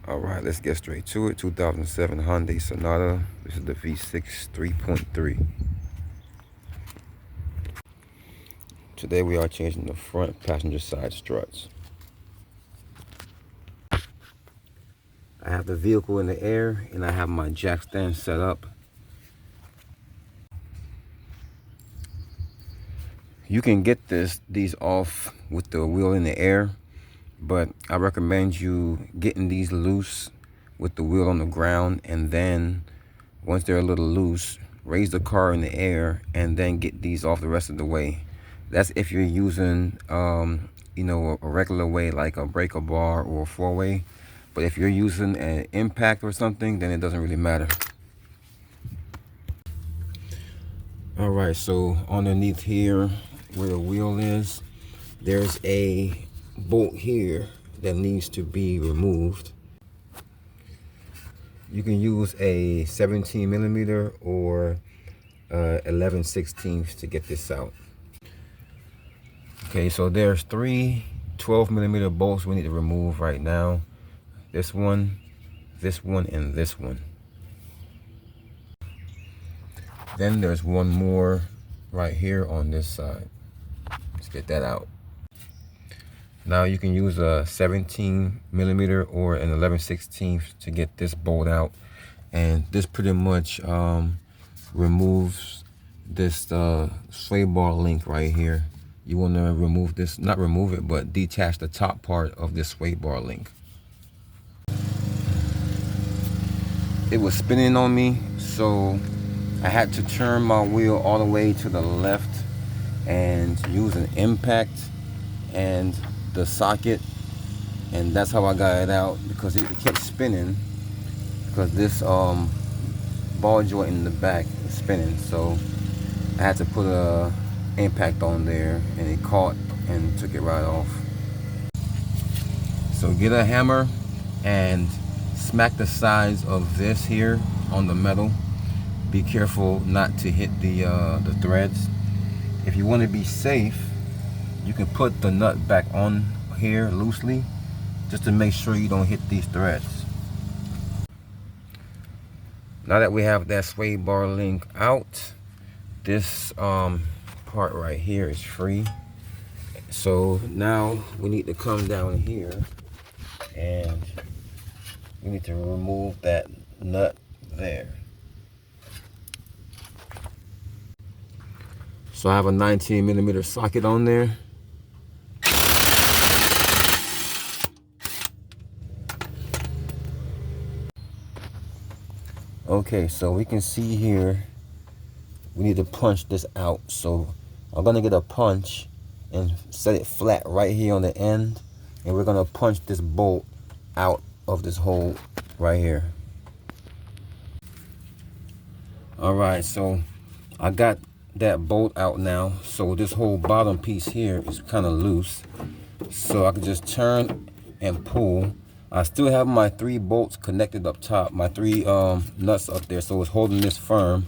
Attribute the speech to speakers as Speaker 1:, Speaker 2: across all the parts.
Speaker 1: All right, let's get straight to it. 2007 Hyundai Sonata. This is the V6 3.3. Today we are changing the front passenger side struts. I have the vehicle in the air and I have my jack stand set up. You can get these off with the wheel in the air, but I recommend you getting these loose with the wheel on the ground, and then once they're a little loose, raise the car in the air and then get these off the rest of the way. That's if you're using a regular way like a breaker bar or a four-way. But if you're using an impact or something, then it doesn't really matter. All right, so underneath here where the wheel is, there's a bolt here that needs to be removed. You can use a 17 millimeter or 11/16 to get this out. Okay, so there's three 12 millimeter bolts we need to remove right now. This one, and this one. Then there's one more right here on this side. Let's get that out. Now you can use a 17 millimeter or an 11/16 to get this bolt out, and this pretty much removes this sway bar link right here. You want to remove this, not remove it, but detach the top part of this sway bar link. It was spinning on me, so I had to turn my wheel all the way to the left and use an impact and the socket, and that's how I got it out, because it kept spinning because this ball joint in the back is spinning. So I had to put a impact on there, and it caught and took it right off. So get a hammer and smack the sides of this here on the metal. Be careful not to hit the threads. If you want to be safe, you can put the nut back on here loosely, just to make sure you don't hit these threads. Now that we have that sway bar link out, this part right here is free. So now we need to come down here and we need to remove that nut there. So I have a 19 millimeter socket on there. Okay, so we can see here, we need to punch this out. So I'm gonna get a punch and set it flat right here on the end, and we're gonna punch this bolt out of this hole right here. All right, so I got that bolt out now. So this whole bottom piece here is kind of loose, so I can just turn and pull. I still have my 3 bolts connected up top, my 3 nuts up there, so it's holding this firm.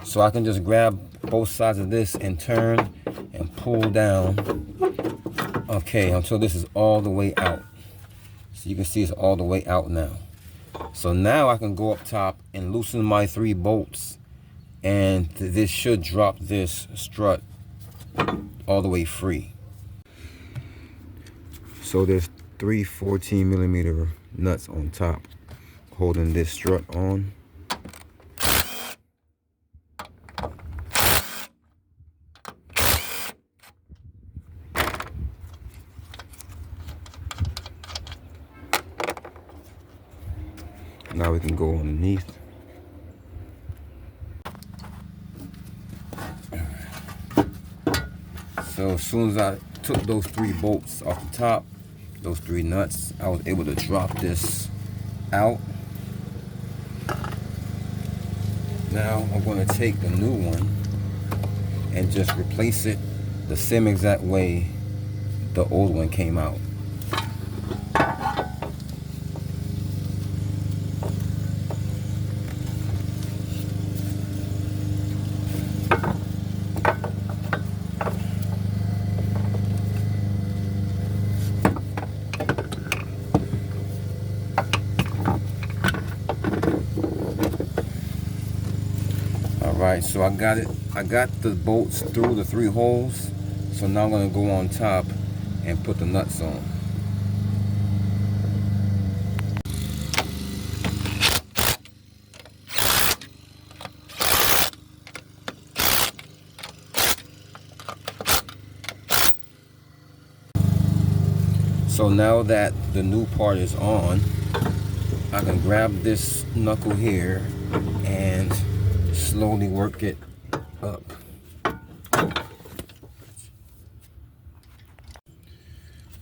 Speaker 1: So I can just grab both sides of this and turn and pull down, okay, until this is all the way out. So you can see it's all the way out now. So now I can go up top and loosen my 3 bolts, and this should drop this strut all the way free. So there's 3 14 millimeter nuts on top holding this strut on. Now we can go underneath. So as soon as I took those 3 bolts off the top, those 3 nuts, I was able to drop this out. Now I'm going to take the new one and just replace it the same exact way the old one came out. Alright, so I got it. I got the bolts through the 3 holes. So now I'm going to go on top and put the nuts on. So now that the new part is on, I can grab this knuckle here and slowly work it up.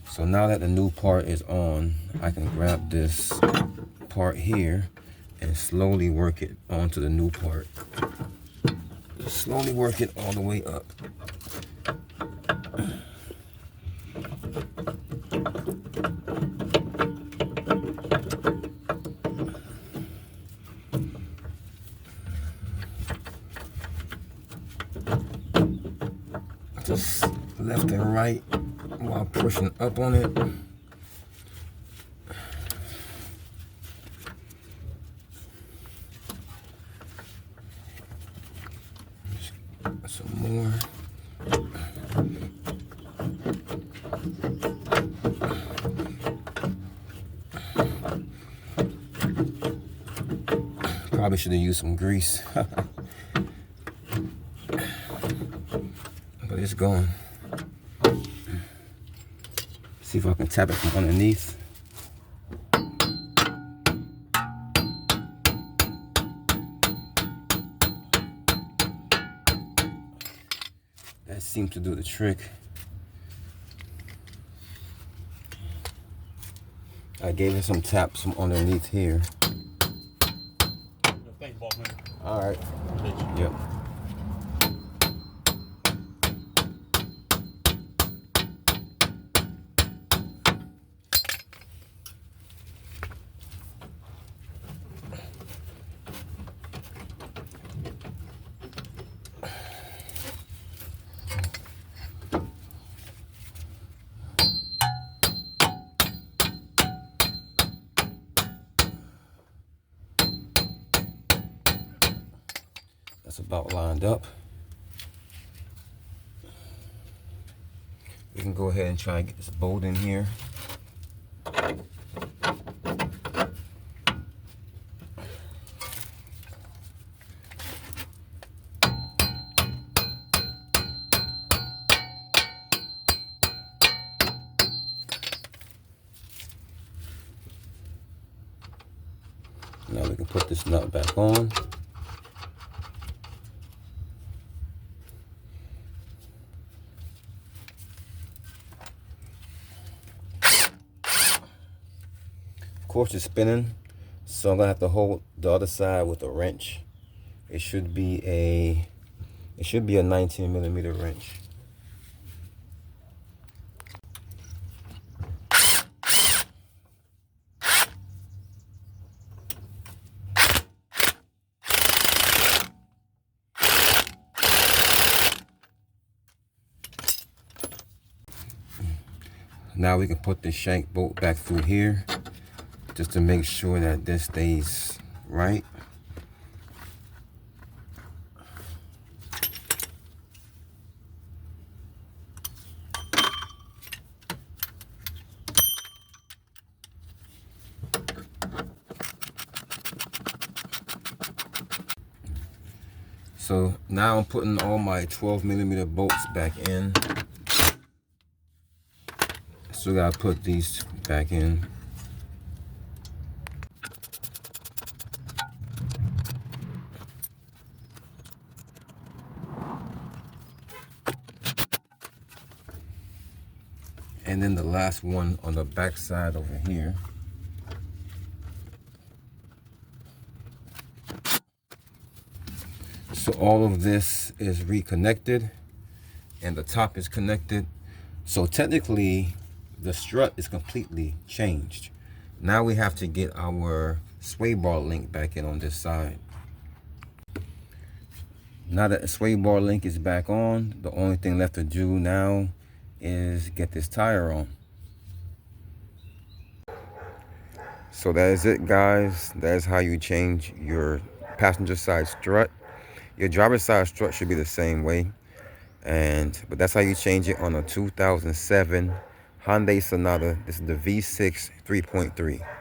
Speaker 1: So now that the new part is on, I can grab this part here and slowly work it onto the new part. Slowly work it all the way up. Just left and right while pushing up on it. Some more. Probably should have used some grease. But it's going. See if I can tap it from underneath. That seemed to do the trick. I gave it some taps from underneath here.
Speaker 2: Thanks, boss man.
Speaker 1: All right. Yep. That's about lined up. We can go ahead and try and get this bolt in here. Now we can put this nut back on. Of course it's spinning, so I'm gonna have to hold the other side with a wrench. It should be a 19mm wrench. Now we can put the shank bolt back through here just to make sure that this stays right. So now I'm putting all my 12mm bolts back in. Still gotta put these back in. And then the last one on the back side over here. So all of this is reconnected and the top is connected. So technically the strut is completely changed. Now we have to get our sway bar link back in on this side. Now that the sway bar link is back on, the only thing left to do now is get this tire on. So that is it, guys. That is how you change your passenger side strut. Your driver's side strut should be the same way. But that's how you change it on a 2007 Hyundai Sonata. This is the V6 3.3.